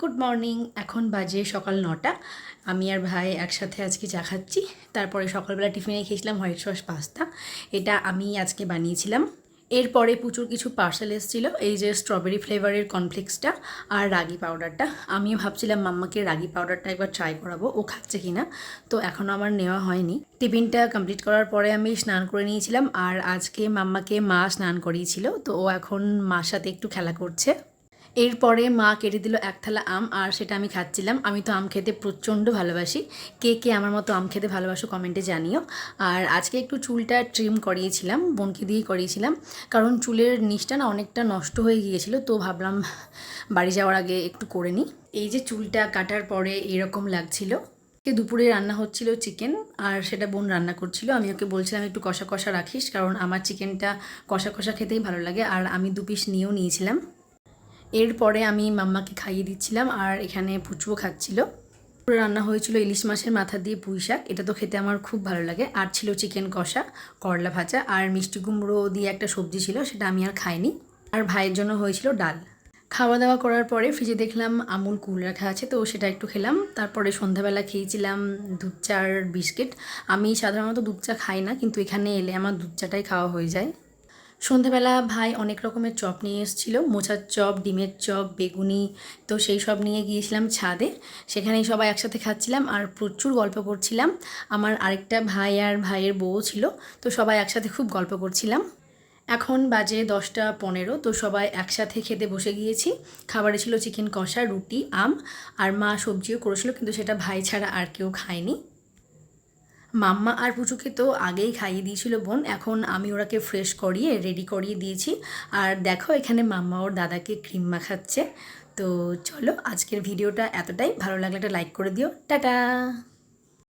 Good morning. এখন বাজে সকাল ৯টা। আমি আর ভাই একসাথে আজকে চা খাচ্ছি। তারপরে সকালবেলা টিফিনে খেয়েছিলাম হোয়াইট সস পাস্তা। এটা আমি আজকে বানিয়েছিলাম। এরপরে প্রচুর কিছু পার্সেল এসেছিলো, এই যে স্ট্রবেরি ফ্লেভারের কর্নফ্লেক্সটা আর রাগি পাউডারটা। আমিও ভাবছিলাম মাম্মাকে রাগি পাউডারটা একবার ট্রাই করাবো, ও খাচ্ছে কিনা। তো এখনও আমার নেওয়া হয়নি। টিফিনটা কমপ্লিট করার পরে আমি স্নান করে নিয়েছিলাম, আর আজকে মাম্মাকে মা স্নান করিয়েছিল, তো ও এখন মার সাথে একটু খেলা করছে। এরপরে মা কেটে দিল এক থালা আম, আর সেটা আমি খাচ্ছিলাম। আমি তো আম খেতে প্রচণ্ড ভালোবাসি। কে কে আমার মতো আম খেতে ভালোবাসো কমেন্টে জানিও। আর আজকে একটু চুলটা ট্রিম করিয়েছিলাম, বোনকে দিয়েই করিয়েছিলাম, কারণ চুলের নিচটা না অনেকটা নষ্ট হয়ে গিয়েছিল, তো ভাবলাম বাড়ি যাওয়ার আগে একটু করে নিই। এই যে চুলটা কাটার পরে এরকম লাগছিল। দুপুরে রান্না হচ্ছিল চিকেন, আর সেটা বোন রান্না করছিল। আমি ওকে বলছিলাম একটু কষা কষা রাখিস, কারণ আমার চিকেনটা কষা কষা খেতেই ভালো লাগে, আর আমি 2 পিস নিয়েও নিয়েছিলাম। এরপরে আমি মাম্মাকে খাইয়ে দিচ্ছিলাম, আর এখানে পুচুও খাচ্ছিল। রান্না হয়েছিল ইলিশ মাছের মাথা দিয়ে পুঁই শাক, এটা তো খেতে আমার খুব ভালো লাগে। আর ছিল চিকেন কষা, করলা ভাজা, আর মিষ্টি কুমড়ো দিয়ে একটা সবজি ছিল, সেটা আমি আর খাইনি। আর ভাইয়ের জন্য হয়েছিল ডাল। খাওয়া দাওয়া করার পরে ফ্রিজে দেখলাম আমুল কুল রাখা আছে, তো সেটা একটু খেলাম। তারপরে সন্ধ্যাবেলা খেয়েছিলাম দুধ চার বিস্কিট। আমি সাধারণত দুধ চা খাই না, কিন্তু এখানে এলে আমার দুধ চাটাই খাওয়া হয়ে যায়। সন্ধেবেলা ভাই অনেক রকমের চপ নিয়ে এসেছিলো, মোচার চপ, ডিমের চপ, বেগুনি। তো সেই সব নিয়ে গিয়েছিলাম ছাদে, সেখানেই সবাই একসাথে খাচ্ছিলাম আর প্রচুর গল্প করছিলাম। আমার আরেকটা ভাই আর ভাইয়ের বউ ছিল, তো সবাই একসাথে খুব গল্প করছিলাম। এখন বাজে 10টা 15, তো সবাই একসাথে খেতে বসে গিয়েছি। খাবারে ছিল চিকেন কষা, রুটি, আম, আর মা সবজিও করেছিল, কিন্তু সেটা ভাই ছাড়া আর কেউ খায়নি। মাম্মা আর পুচুকে তো আগেই খাইয়ে দিয়েছিল বোন, এখন আমি ওরাকে ফ্রেশ করিয়ে রেডি করিয়ে দিয়েছি। আর দেখো এখানে মাম্মা ওর দাদাকে ক্রিম মাখাচ্ছে। তো চলো, আজকের ভিডিওটা এতটাই। ভালো লাগলে একটা লাইক করে দিও। টাটা।